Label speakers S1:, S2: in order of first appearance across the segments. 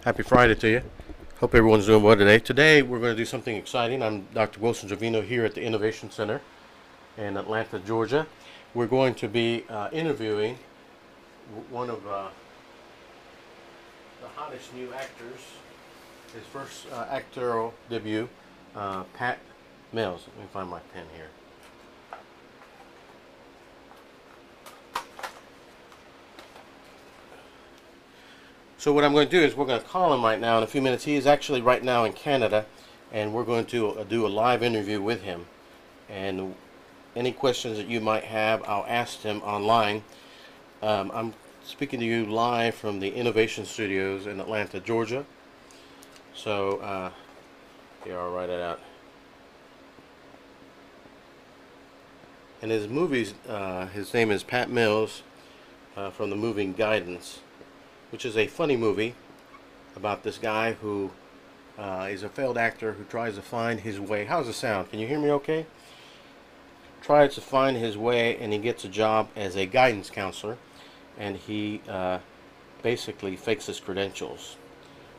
S1: Happy Friday to you. Hope everyone's doing well today. Today we're going to do something exciting. I'm Dr. Wilson Trevino here at the Innovation Center in Atlanta, Georgia. We're going to be interviewing one of the hottest new actors, his first actorial debut, Pat Mills. Let me find my pen here. So what I'm going to do is we're going to call him right now in a few minutes. He is actually right now in Canada, and we're going to do a live interview with him. And any questions that you might have, I'll ask him online. I'm speaking to you live from the Innovation Studios in Atlanta, Georgia. So here, I'll write it out. And his movies, his name is Pat Mills, from the movie Guidance, which is a funny movie about this guy who is a failed actor who tries to find his way. How's the sound? Can you hear me okay? Tries to find his way, and he gets a job as a guidance counselor, and he basically fakes his credentials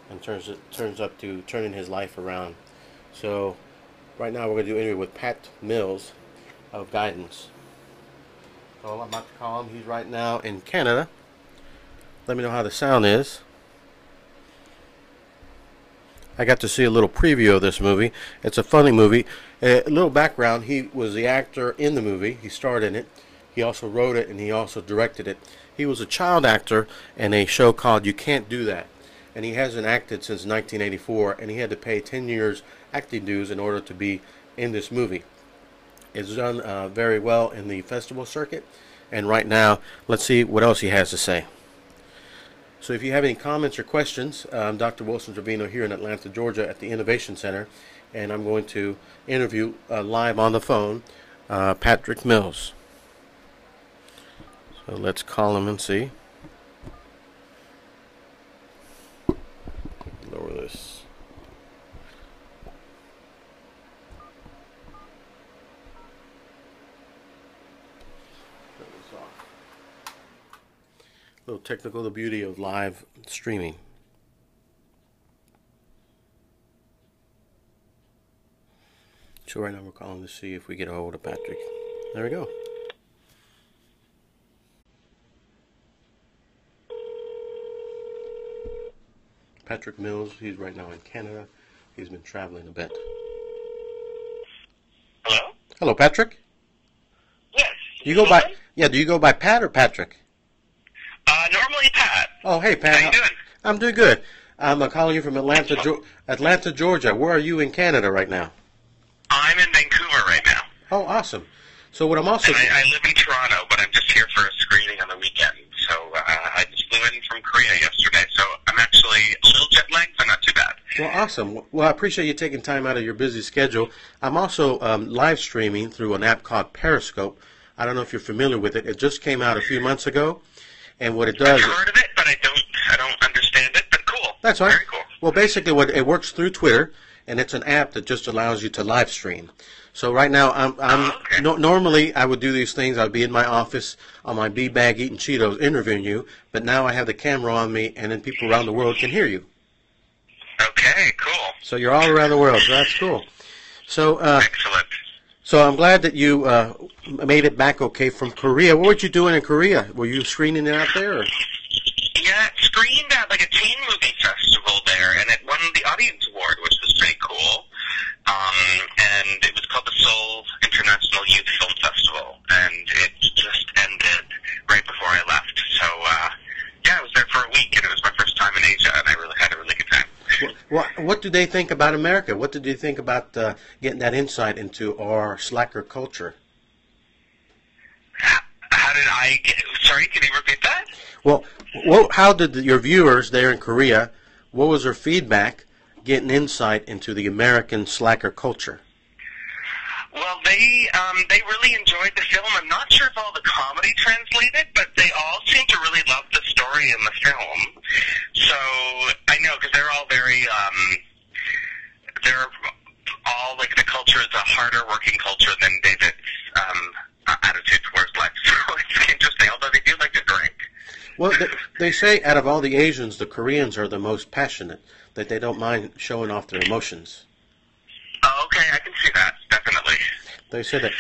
S1: and turns up to turning his life around. So right now we're going to do an interview with Pat Mills of Guidance. So I'm about to call him. He's right now in Canada. Let me know how the sound is. I got to see a little preview of this movie. It's a funny movie. A little background, he was the actor in the movie. He starred in it. He also wrote it, and he also directed it. He was a child actor in a show called You Can't Do That. And he hasn't acted since 1984, and he had to pay 10 years acting dues in order to be in this movie. It's done very well in the festival circuit. And right now, let's see what else he has to say. So if you have any comments or questions, I'm Dr. Wilson Trevino here in Atlanta, Georgia at the Innovation Center, and I'm going to interview live on the phone Patrick Mills. So let's call him and see. Lower this. Little technical, the beauty of live streaming. So right now we're calling to see if we get a hold of Patrick. There we go. Patrick Mills, he's right now in Canada. He's been traveling a bit.
S2: Hello?
S1: Hello, Patrick.
S2: Yes.
S1: Do you go by, yeah, do you go by Pat or Patrick?
S2: Normally Pat.
S1: Oh, hey, Pat.
S2: How you doing?
S1: I'm doing good. I'm calling you from Atlanta, Georgia. Where are you in Canada right now?
S2: I'm in Vancouver right now.
S1: Oh, awesome. So what I'm also...
S2: And I live in Toronto, but I'm just here for a screening on the weekend. So I just flew in from Korea yesterday, so I'm actually a little jet lagged, but not too bad.
S1: Well, awesome. Well, I appreciate you taking time out of your busy schedule. I'm also live streaming through an app called Periscope. I don't know if you're familiar with it. It just came out a few months ago. And what it does...
S2: I've heard of it, but I don't understand it, but cool.
S1: That's right.
S2: Very cool.
S1: Well, basically, it works through Twitter, and it's an app that just allows you to live stream. So right now,
S2: Okay.
S1: Normally I would do these things. I'd be in my office on my bag eating Cheetos interviewing you, but now I have the camera on me, and then people around the world can hear you.
S2: Okay, cool.
S1: So you're all around the world. So that's cool. So
S2: Excellent.
S1: So I'm glad that you made it back okay from Korea. What were you doing in Korea? Were you screening it out there? Or?
S2: Yeah, it screened at like a teen movie festival there, and it won the Audience Award, which was pretty cool. And it was called the Seoul International Youth Film Festival, and it just ended right before I left. So, yeah, I was there for a week, and it was my first time in Asia, and I really had a really good time.
S1: What do they think about America? What did you think about getting that insight into our slacker culture?
S2: How did I get... Sorry, can you repeat that?
S1: Well, how did your viewers there in Korea, what was their feedback getting insight into the American slacker culture?
S2: Well, they really enjoyed the film. I'm not sure if all the comedy translated, but they all seemed to really love the story in the film. So I know, because they're all very, they're all like the culture is a harder working culture than David's attitude towards life. So it's interesting, although they do like to drink.
S1: Well, They say out of all the Asians, the Koreans are the most passionate, that they don't mind showing off their emotions.
S2: Oh, okay, I can see that, definitely.
S1: They say that.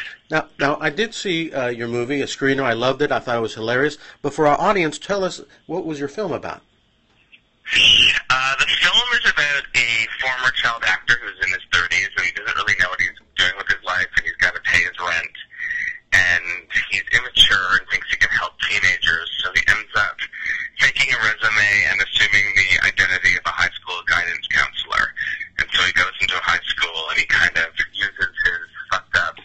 S1: Now I did see your movie, a screener. I loved it. I thought it was hilarious. But for our audience, tell us, what was your film about?
S2: The film is about a former child actor who's in his 30s, and he doesn't really know what he's doing with his life, and he's got to pay his rent. And he's immature and thinks he can help teenagers, so he ends up faking a resume and assuming the identity of a high school guidance counselor. And so he goes into a high school, and he kind of uses his fucked up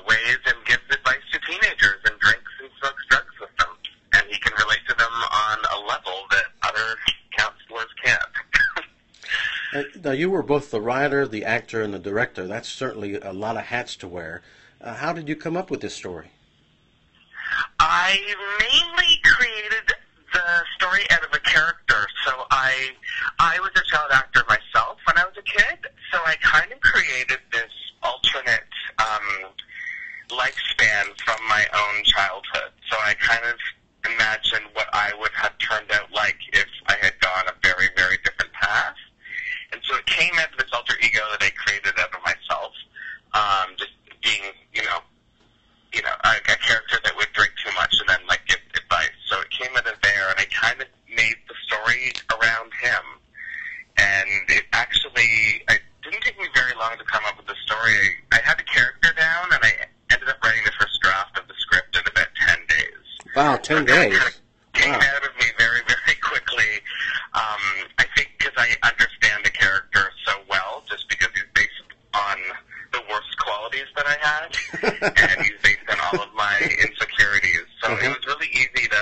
S2: ways and gives advice to teenagers and drinks and smokes drugs with them. And he can relate to them on a level that other counselors can't.
S1: Now, you were both the writer, the actor, and the director. That's certainly a lot of hats to wear. How did you come up with this story?
S2: I mainly created the story out of a character. So I was a child actor myself when I was a kid, so I kind of created this alternate lifespan from my own childhood. So I kind of imagined what I would have turned out like if I had gone a very, very different path. And so it came out of this alter ego that I created out of myself, just being, a character that would drink too much and then, give advice. So it came out of there, and I kind of made the story around him. And it didn't take me very long to come up with the story. I had the character down, and I ended up writing the first draft of the script in about 10 days.
S1: Wow, 10 days.
S2: Kind of came out of me very, very quickly. I think because I understand the character so well, just because he's based on the worst qualities that I had, and he's based on all of my insecurities. So it was really easy to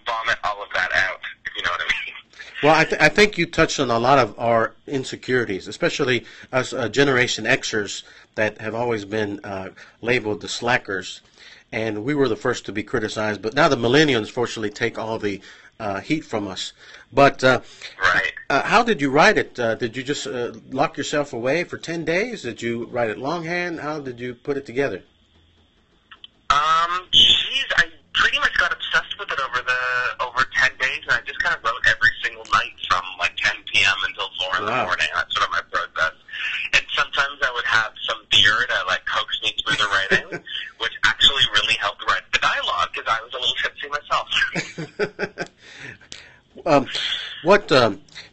S2: vomit all of that out, if you know what I mean.
S1: Well, I think you touched on a lot of our insecurities, especially us Generation Xers that have always been labeled the slackers. And we were the first to be criticized, but now the millennials, fortunately, take all the heat from us. But
S2: right.
S1: How did you write it? Did you just lock yourself away for 10 days? Did you write it longhand? How did you put it together?
S2: I pretty much got obsessed with it over 10 days, and I just kind of wrote every single night from 10 p.m. until 4 in the morning. That's sort of my process. And sometimes I would have some beer to coax me through the writing, which actually really helped write the dialogue because I was a little tipsy myself.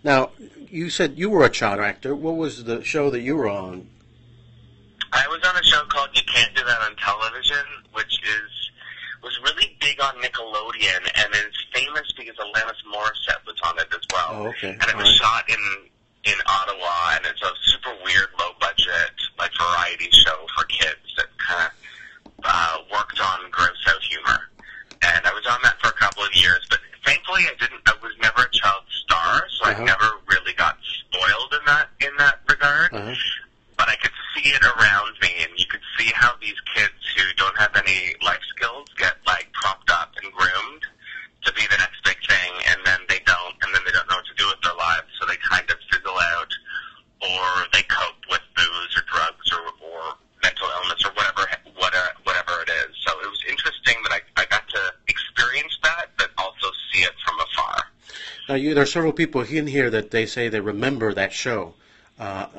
S1: Now, you said you were a child actor. What was the show that you were on?
S2: I was on a show called You Can't Do That on Television, which was really big on Nickelodeon, and it's famous because Alanis Morissette was on it as well.
S1: Oh, okay.
S2: And it was shot in Ottawa, and it's a super weird, low-budget, variety show for kids that kind of worked on gross-out humor. And I was on that for a couple of years, but thankfully I was never a child star, so I never really got spoiled in that regard. But I could see it around me, and you could see how these kids who don't have any life skills get propped up and groomed to be the next big thing, and then they don't know what to do with their lives, so they kind of fizzle out, or they cope with booze or drugs or mental illness or whatever it is. So it was interesting that I got to experience that, but also see it from afar.
S1: Now, there are several people in here that they say they remember that show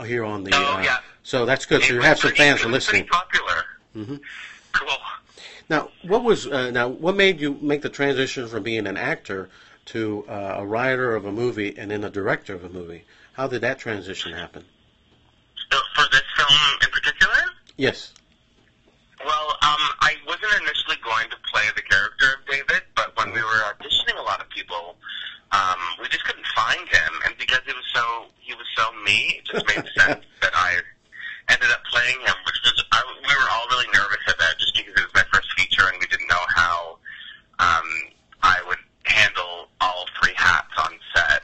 S1: here on the.
S2: Yeah.
S1: So that's good. So you have some fans for listening.
S2: Pretty popular.
S1: Mm-hmm.
S2: Cool.
S1: Now, what made you make the transition from being an actor to a writer of a movie and then a director of a movie? How did that transition happen?
S2: For this film in particular?
S1: Yes.
S2: Well, I wasn't initially going to play the character of David, but when we were auditioning a lot of people, we just couldn't find him, and because he was so me, it just made sense that I ended up playing him, which we were all really nervous about, just because it was my first feature, and we didn't know how I would handle all three hats on set.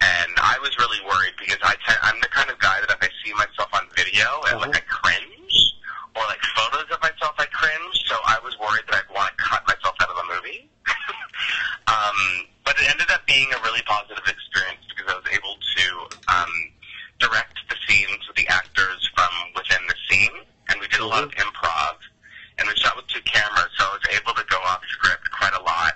S2: And I was really worried because I'm the kind of guy that if I see myself on video and I cringe, or photos of myself I cringe, so I was worried that I'd want to cut myself out of the movie. But it ended up being a really positive experience because I was able to direct the scenes with the actors from within the scene, and we did a lot of improv, and we shot with 2 cameras, so I was able to go off script quite a lot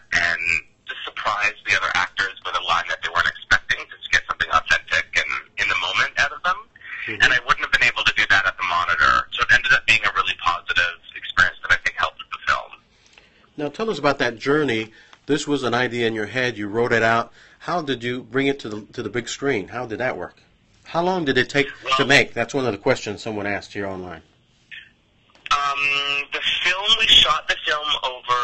S1: tell us about that journey. This was an idea in your head. You wrote it out. How did you bring it to the big screen? How did that work? How long did it take to make? That's one of the questions someone asked here online.
S2: We shot the film over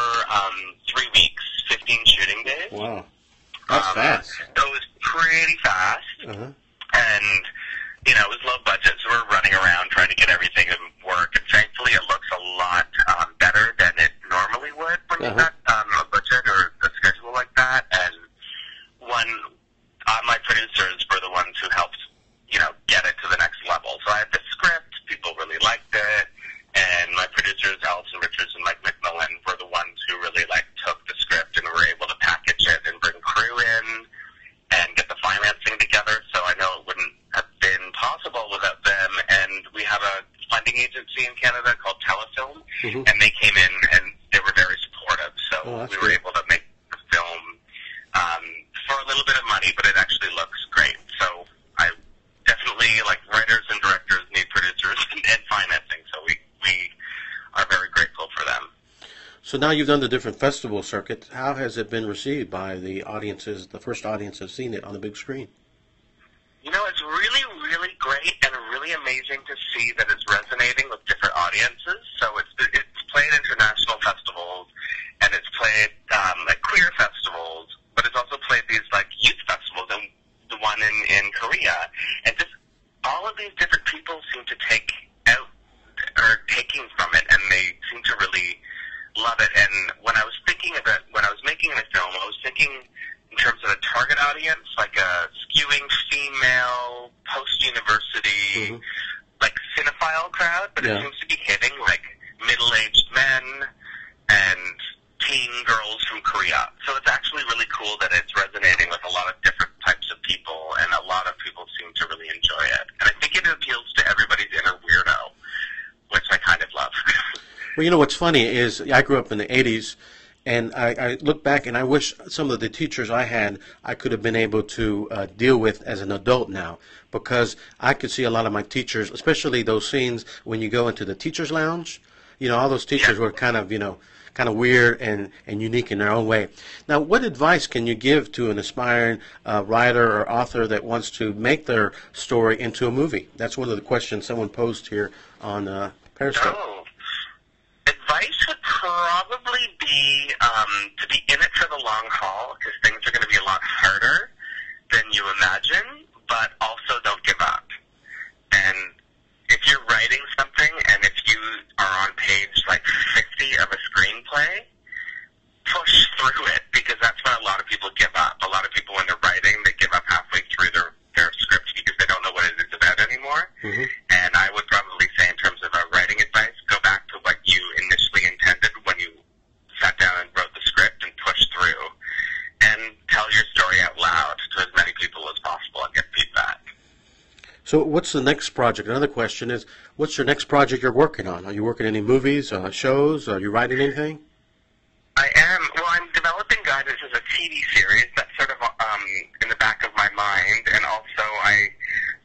S2: 3 weeks, 15 shooting days.
S1: Wow. That's fast.
S2: So it was pretty fast.
S1: Uh-huh.
S2: And, it was low budget, so we're running around trying to get everything to work. And thankfully, it looks a lot better than it normally would when you've got a budget or a schedule like that. And my producers were the ones who helped, get it to the next level. So I had the script. People really liked it. And my producers, Allison Richards and Mike McMillan, were the ones who really, took the script and were able to package it and bring crew in and get the financing together. So I know it wouldn't have been possible without them. And we have a funding agency in Canada called Telefilm, and they came in and they were very supportive. So we were able to make the film for a little bit of money, but it actually looks great. So I definitely, writers and directors need producers and financing. So we are very grateful for them.
S1: So now you've done the different festival circuit. How has it been received by the audiences, the first audience has seen it on the big screen?
S2: It's really, really great and really amazing to see that it's resonating with different audiences. So it's played international festivals, and it's played at queer festivals, but it's also played these youth festivals, and the one in Korea. And just all of these different people seem to take out or taking from it, and they seem to really love it. And when I was making the film, I was thinking in terms of a target audience, like a skewing female, post-university, cinephile crowd, but it seems to be hitting middle-aged men and teen girls from Korea. So it's actually really cool that it's resonating with a lot of different types of people, and a lot of people seem to really enjoy it. And I think it appeals to everybody's inner weirdo, which I kind of love.
S1: Well, what's funny is I grew up in the 80s, and I look back and I wish some of the teachers I had I could have been able to deal with as an adult now, because I could see a lot of my teachers, especially those scenes when you go into the teacher's lounge. All those teachers were kind of weird and unique in their own way. Now, what advice can you give to an aspiring writer or author that wants to make their story into a movie? That's one of the questions someone posed here on Periscope.
S2: Oh. Advice would probably be to be in it for the long haul, because things are going to be a lot harder than you imagine, but also don't give up. And if you're writing something, and if you are on page 50 of a screenplay, push through it, because that's when a lot of people give up. A lot of people, when they're writing, they give up halfway through their script because they don't know what it is about anymore. And I would probably say, in terms of writing advice, go back to what you initially intended when you sat down and wrote the script, and push through. And tell your story out loud to as many people as possible and get feedback.
S1: So what's the next project? Another question is, what's your next project you're working on? Are you working any movies, shows? Are you writing anything?
S2: I am. Well, I'm developing Guidance as a TV series. That's sort of in the back of my mind. And also, I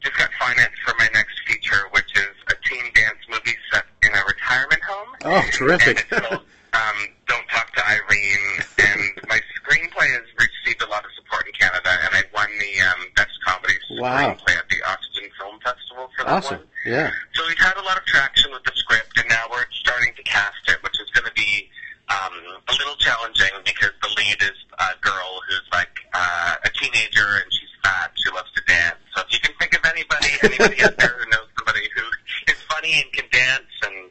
S2: just got finance for my next feature, which is a teen dance movie set in a retirement home.
S1: Oh, terrific.
S2: And it's called Don't Talk to Irene. And my screenplay has received a lot of support in Canada, and I won the Best Comedy Screenplay at the Oxygen Film Festival for that one.
S1: Yeah.
S2: So we've had a lot of traction with the script, and now we're starting to cast it, which is going to be a little challenging, because the lead is a girl who's a teenager, and she's fat. She loves to dance. So if you can think of anybody out there who knows somebody who is funny and can dance, and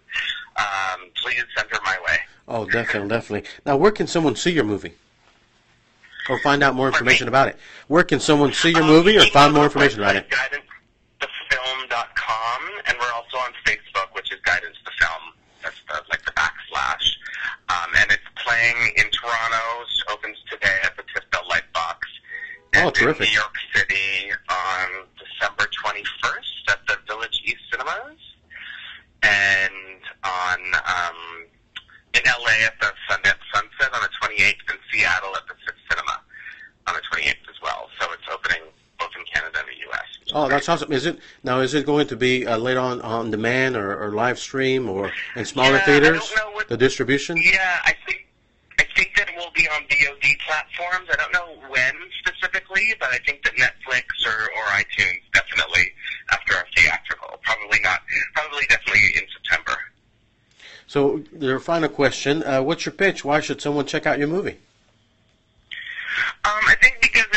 S2: please send her my way.
S1: Oh, definitely. Now, where can someone see your movie? Or find out more information about it? Where can someone see your movie or find more information about it?
S2: GuidanceTheFilm.com, and we're also on Facebook, which is Guidance the Film. That's the backslash. And it's playing in Toronto. It opens today at the Tisdale Lightbox. And
S1: terrific.
S2: In New York City on December 21st at the Village East Cinemas. And in LA at the Sundance Sunset on the 28th, and Seattle at the Fifth Cinema on the 28th as well. So it's opening both in Canada and the U.S.
S1: Oh, that's awesome. Is it going to be later on demand or live stream or in smaller theaters?
S2: I don't know
S1: the distribution?
S2: Yeah, I think VOD platforms. I don't know when specifically, but I think that Netflix or iTunes definitely after our theatrical. Probably definitely in September.
S1: So, your final question, what's your pitch? Why should someone check out your movie?
S2: I think because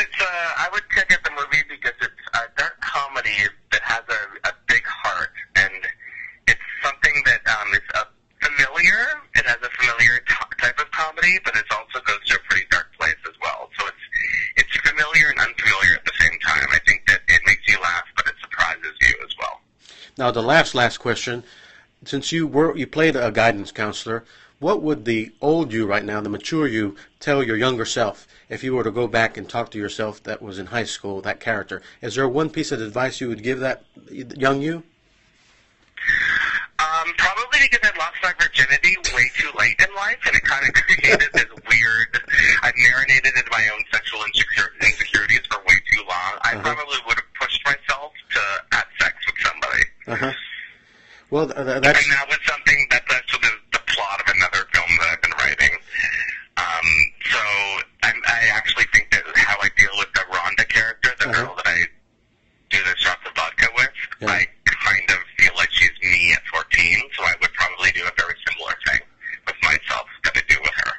S2: I would check out the movie because it's a dark comedy that has a big heart, and it's something that is familiar. It has a familiar type of comedy, but it also goes to a pretty dark place as well. So it's familiar and unfamiliar at the same time. I think that it makes you laugh, but it surprises you as well.
S1: Now, the last question. Since you played a guidance counselor, what would the old you right now, the mature you, tell your younger self if you were to go back and talk to yourself that was in high school, that character? Is there one piece of advice you would give that young you?
S2: Probably because I lost my virginity way too late in life, and it kind of created this weird. I marinated in my own sexual insecurities for way too long. I probably would have pushed myself to have sex with somebody.
S1: Well,
S2: and that was something that's actually the plot of another film that I've been writing. So I actually think that how I deal with the Rhonda character, the girl that I do the shots of vodka with, I kind of feel like she's me at 14, so I would probably do a very similar thing with myself that I do with her.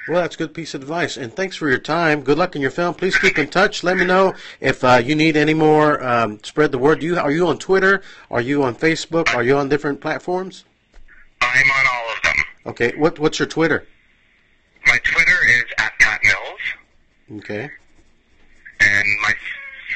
S1: Well, that's a good piece of advice, and thanks for your time. Good luck in your film. Please keep in touch. Let me know if you need any more. Spread the word. Are you on Twitter? Are you on Facebook? Are you on different platforms?
S2: I'm on all of them.
S1: Okay. What's your Twitter?
S2: My Twitter is @PatMills.
S1: Okay.
S2: And my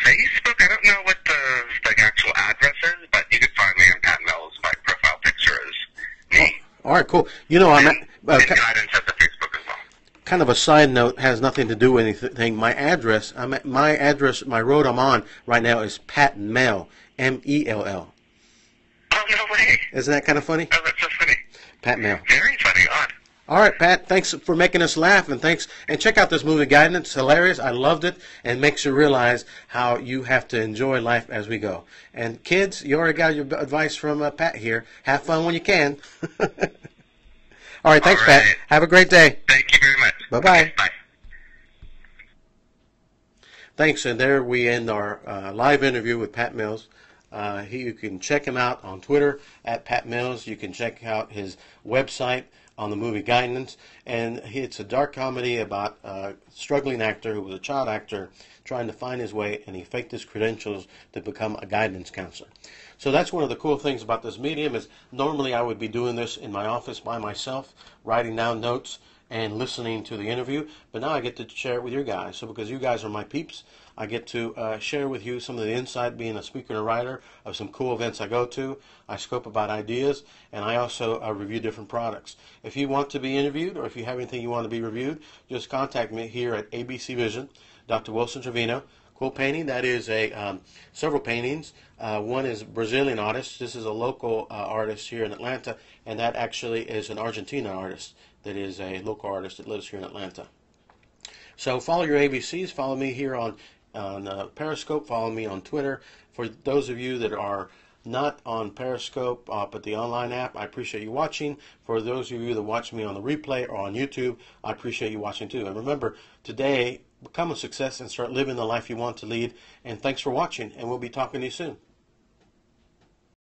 S2: Facebook, I don't know what the actual address is, but you can find me on Pat Mills. My profile picture is me.
S1: Oh, all right, cool. You know, I'm
S2: and guidance has the Facebook as well.
S1: Kind of a side note, has nothing to do with anything. My address, my road I'm on right now is Pat Mell, M-E-L-L.
S2: Oh, no way.
S1: Isn't that kind of funny?
S2: Oh, that's so funny.
S1: Pat Mell.
S2: Very funny, odd.
S1: All right, Pat, thanks for making us laugh, and check out this movie, Guidance. It's hilarious. I loved it, and makes you realize how you have to enjoy life as we go. And kids, you already got your advice from Pat here. Have fun when you can. All right, thanks, Pat. Have a great day.
S2: Thank you very much.
S1: Bye-bye.
S2: Okay, bye.
S1: Thanks, and there we end our live interview with Pat Mills. You can check him out on Twitter @Pat Mills. You can check out his website on the movie Guidance, and it's a dark comedy about a struggling actor who was a child actor trying to find his way, and he faked his credentials to become a guidance counselor. So that's one of the cool things about this medium is normally I would be doing this in my office by myself, writing down notes and listening to the interview, but now I get to share it with you guys. So because you guys are my peeps, I get to share with you some of the insight being a speaker and a writer of some cool events I go to. I scope about ideas, and I also review different products. If you want to be interviewed or if you have anything you want to be reviewed, just contact me here at ABC Vision, Dr. Wilson Trevino. Cool painting, that is several paintings. One is Brazilian artist. This is a local artist here in Atlanta, and that actually is an Argentine artist that is a local artist that lives here in Atlanta. So follow your ABCs. Follow me here on Periscope. Follow me on Twitter. For those of you that are not on Periscope, but the online app, I appreciate you watching. For those of you that watch me on the replay or on YouTube, I appreciate you watching too. And remember, today, become a success and start living the life you want to lead. And thanks for watching, and we'll be talking to you soon.